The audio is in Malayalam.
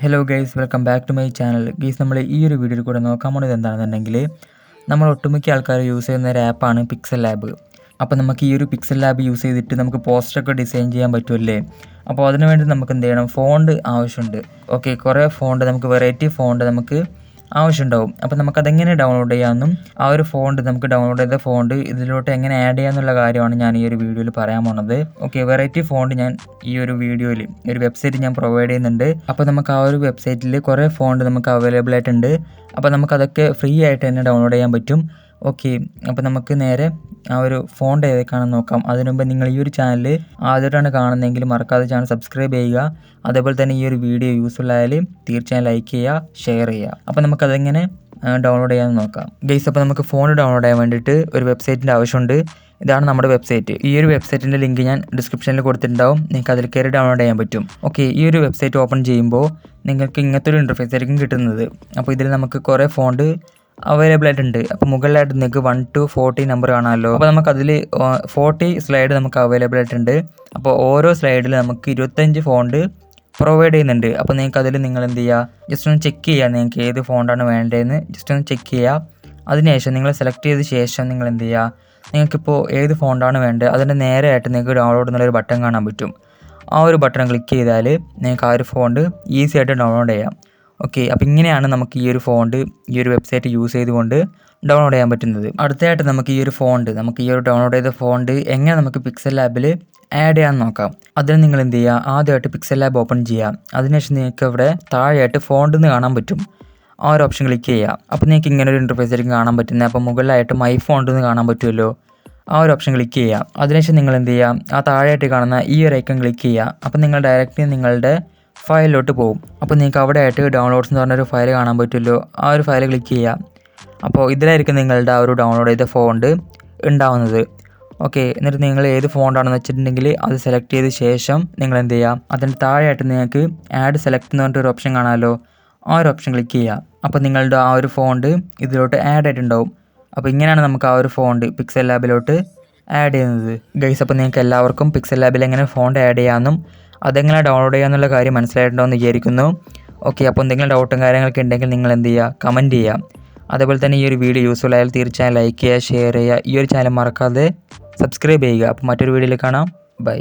Hello guys, welcome back to my channel. Guys, നമ്മൾ ഈ ഒരു വീഡിയോയിൽ കൂടെ നോക്കാൻ പോകുന്നത് എന്താണെന്നുണ്ടെങ്കിൽ നമ്മൾ ഒട്ടുമിക്ക ആൾക്കാർ യൂസ് ചെയ്യുന്ന ഒരു ആപ്പാണ് പിക്സൽ ലാബ്. അപ്പോൾ നമുക്ക് ഈ ഒരു പിക്സൽ ലാബ് യൂസ് ചെയ്തിട്ട് നമുക്ക് പോസ്റ്ററൊക്കെ ഡിസൈൻ ചെയ്യാൻ പറ്റുമല്ലേ. അപ്പോൾ അതിനു വേണ്ടി നമുക്ക് എന്ത് ചെയ്യണം, ഫോണ്ട് ആവശ്യമുണ്ട്. ഓക്കെ, കുറേ ഫോണ്ട്, നമുക്ക് വെറൈറ്റി ഫോണ്ട് നമുക്ക് ആവശ്യമുണ്ടാവും. അപ്പോൾ നമുക്കതെങ്ങനെ ഡൗൺലോഡ് ചെയ്യാമെന്നും ആ ഒരു ഫോണ്ട് നമുക്ക് ഡൗൺലോഡ് ചെയ്ത ഫോണ്ട് ഇതിലോട്ട് എങ്ങനെ ആഡ് ചെയ്യാമെന്നുള്ള കാര്യമാണ് ഞാൻ ഈ ഒരു വീഡിയോയിൽ പറയാൻ പോണത്. ഓക്കെ, വെറൈറ്റി ഫോണ്ട് ഞാൻ ഈ ഒരു വീഡിയോയിൽ ഒരു വെബ്സൈറ്റ് ഞാൻ പ്രൊവൈഡ് ചെയ്യുന്നുണ്ട്. അപ്പോൾ നമുക്ക് ആ ഒരു വെബ്സൈറ്റിൽ കുറേ ഫോണ്ട് നമുക്ക് അവൈലബിൾ ആയിട്ടുണ്ട്. അപ്പോൾ നമുക്കതൊക്കെ ഫ്രീ ആയിട്ട് തന്നെ ഡൗൺലോഡ് ചെയ്യാൻ പറ്റും. ഓക്കെ, അപ്പോൾ നമുക്ക് നേരെ ആ ഒരു ഫോണ്ട് ഏതൊക്കെയാണെന്ന് നോക്കാം. അതിനു മുമ്പ് നിങ്ങൾ ഈ ഒരു ചാനൽ ആദ്യമായിട്ടാണ് കാണുന്നതെങ്കിൽ മറക്കാതെ ചാനൽ സബ്സ്ക്രൈബ് ചെയ്യുക. അതേപോലെ തന്നെ ഈ ഒരു വീഡിയോ യൂസ്ഫുൾ ആയാലും തീർച്ചയായും ലൈക്ക് ചെയ്യുക, ഷെയർ ചെയ്യുക. അപ്പോൾ നമുക്കതെങ്ങനെ ഡൗൺലോഡ് ചെയ്യാമെന്ന് നോക്കാം. ഗൈസ്, അപ്പോൾ നമുക്ക് ഫോൺ ഡൗൺലോഡ് ചെയ്യാൻ വേണ്ടിയിട്ട് ഒരു വെബ്സൈറ്റിൻ്റെ ആവശ്യമുണ്ട്. ഇതാണ് നമ്മുടെ വെബ്സൈറ്റ്. ഈ ഒരു വെബ്സൈറ്റിൻ്റെ ലിങ്ക് ഞാൻ ഡിസ്ക്രിപ്ഷനിൽ കൊടുത്തിട്ടുണ്ടാവും. നിങ്ങൾക്ക് അതിൽ കയറി ഡൗൺലോഡ് ചെയ്യാൻ പറ്റും. ഓക്കെ, ഈ ഒരു വെബ്സൈറ്റ് ഓപ്പൺ ചെയ്യുമ്പോൾ നിങ്ങൾക്ക് ഇങ്ങനത്തെ ഒരു ഇൻ്റർഫേസ് ആയിരിക്കും കിട്ടുന്നത്. അപ്പോൾ ഇതിൽ നമുക്ക് കുറേ ഫോണ്ട് അവൈലബിൾ ആയിട്ടുണ്ട്. അപ്പോൾ മുകളിലായിട്ട് നിങ്ങൾക്ക് 1 to 40 നമ്പർ കാണാമല്ലോ. അപ്പോൾ നമുക്കതിൽ 40 സ്ലൈഡ് നമുക്ക് അവൈലബിൾ ആയിട്ടുണ്ട്. അപ്പോൾ ഓരോ സ്ലൈഡിൽ നമുക്ക് 25 ഫോണ്ട് പ്രൊവൈഡ് ചെയ്യുന്നുണ്ട്. അപ്പോൾ നിങ്ങൾക്ക് അതിൽ നിങ്ങൾ എന്ത് ചെയ്യുക, ജസ്റ്റ് ഒന്ന് ചെക്ക് ചെയ്യുക, നിങ്ങൾക്ക് ഏത് ഫോണ്ടാണ് വേണ്ടതെന്ന് ജസ്റ്റ് ഒന്ന് ചെക്ക് ചെയ്യുക. അതിനുശേഷം നിങ്ങൾ സെലക്ട് ചെയ്ത ശേഷം നിങ്ങൾ എന്ത് ചെയ്യുക, നിങ്ങൾക്കിപ്പോൾ ഏത് ഫോണ്ടാണ് വേണ്ടത് അതിൻ്റെ നേരെയായിട്ട് നിങ്ങൾക്ക് ഡൗൺലോഡ് എന്നുള്ളൊരു ബട്ടൺ കാണാൻ പറ്റും. ആ ഒരു ബട്ടൺ ക്ലിക്ക് ചെയ്താൽ നിങ്ങൾക്ക് ആ ഒരു ഫോണ്ട് ഈസി ആയിട്ട് ഡൗൺലോഡ് ചെയ്യാം. ഓക്കെ, അപ്പോൾ ഇങ്ങനെയാണ് നമുക്ക് ഈ ഒരു ഫോണ്ട് ഈ ഒരു വെബ്സൈറ്റ് യൂസ് ചെയ്തുകൊണ്ട് ഡൗൺലോഡ് ചെയ്യാൻ പറ്റുന്നത്. അടുത്തതായിട്ട് നമുക്ക് ഈ ഒരു ഡൗൺലോഡ് ചെയ്ത ഫോണ്ട് എങ്ങനെ നമുക്ക് പിക്സൽ ലാബിൽ ആഡ് ചെയ്യാമെന്ന് നോക്കാം. അതിന് നിങ്ങൾ എന്ത് ചെയ്യുക, ആദ്യമായിട്ട് പിക്സൽ ലാബ് ഓപ്പൺ ചെയ്യുക. അതിനുശേഷം നിങ്ങൾക്ക് ഇവിടെ താഴെയായിട്ട് ഫോണ്ട് എന്ന് കാണാൻ പറ്റും. ആ ഒരു ഓപ്ഷൻ ക്ലിക്ക് ചെയ്യുക. അപ്പോൾ നിങ്ങൾക്ക് ഇങ്ങനെ ഒരു ഇൻ്റർഫേസ് ആയിരിക്കും കാണാൻ പറ്റുന്നത്. അപ്പോൾ മുകളിലായിട്ട് മൈ ഫോണ്ട് എന്ന് കാണാൻ പറ്റുമല്ലോ, ആ ഒരു ഓപ്ഷൻ ക്ലിക്ക് ചെയ്യുക. അതിനുശേഷം നിങ്ങൾ എന്ത് ചെയ്യുക, ആ താഴെയായിട്ട് കാണുന്ന ഈ ഒരു ഐക്കൺ ക്ലിക്ക് ചെയ്യുക. അപ്പോൾ നിങ്ങൾ ഡയറക്റ്റ്ലി നിങ്ങളുടെ ഫയലിലോട്ട് പോകും. അപ്പോൾ നിങ്ങൾക്ക് അവിടെ ആയിട്ട് ഡൗൺലോഡ്സ് എന്ന് പറഞ്ഞൊരു ഫയൽ കാണാൻ പറ്റുമല്ലോ, ആ ഒരു ഫയൽ ക്ലിക്ക് ചെയ്യുക. അപ്പോൾ ഇതിലായിരിക്കും നിങ്ങളുടെ ആ ഒരു ഡൗൺലോഡ് ചെയ്ത ഫോണ്ട് ഉണ്ടാവുന്നത്. ഓക്കെ, എന്നിട്ട് നിങ്ങൾ ഏത് ഫോണ്ടാണെന്ന് വെച്ചിട്ടുണ്ടെങ്കിൽ അത് സെലക്ട് ചെയ്ത ശേഷം നിങ്ങൾ എന്ത് ചെയ്യുക, അതിൻ്റെ താഴെയായിട്ട് നിങ്ങൾക്ക് ആഡ് സെലക്ട് എന്ന് പറഞ്ഞിട്ടൊരു ഓപ്ഷൻ കാണാമല്ലോ, ആ ഒരു ഓപ്ഷൻ ക്ലിക്ക് ചെയ്യുക. അപ്പോൾ നിങ്ങളുടെ ആ ഒരു ഫോണ്ട് ഇതിലോട്ട് ആഡ് ആയിട്ടുണ്ടാവും. അപ്പോൾ ഇങ്ങനെയാണ് നമുക്ക് ആ ഒരു ഫോണ്ട് പിക്സൽ ലാബിലോട്ട് ആഡ് ചെയ്യുന്നത്. ഗൈസ്, അപ്പോൾ നിങ്ങൾക്ക് എല്ലാവർക്കും പിക്സൽ ലാബിൽ എങ്ങനെ ഫോണ്ട് ആഡ് ചെയ്യാമെന്നും അതെങ്ങനെ ഡൗൺലോഡ് ചെയ്യാമെന്നുള്ള കാര്യം മനസ്സിലായിട്ടുണ്ടോയെന്ന് വിചാരിക്കുന്നു. ഓക്കെ, അപ്പോൾ എന്തെങ്കിലും ഡൗട്ടും കാര്യങ്ങളൊക്കെ ഉണ്ടെങ്കിൽ നിങ്ങൾ എന്ത് ചെയ്യുക, കമൻറ്റ് ചെയ്യുക. അതേപോലെ തന്നെ ഈ ഒരു വീഡിയോ യൂസ്ഫുൾ ആയാൽ തീർച്ചയായും ലൈക്ക് ചെയ്യുക, ഷെയർ ചെയ്യുക. ഈ ഒരു ചാനൽ മറക്കാതെ സബ്സ്ക്രൈബ് ചെയ്യുക. അപ്പോൾ മറ്റൊരു വീഡിയോയിൽ കാണാം. ബൈ.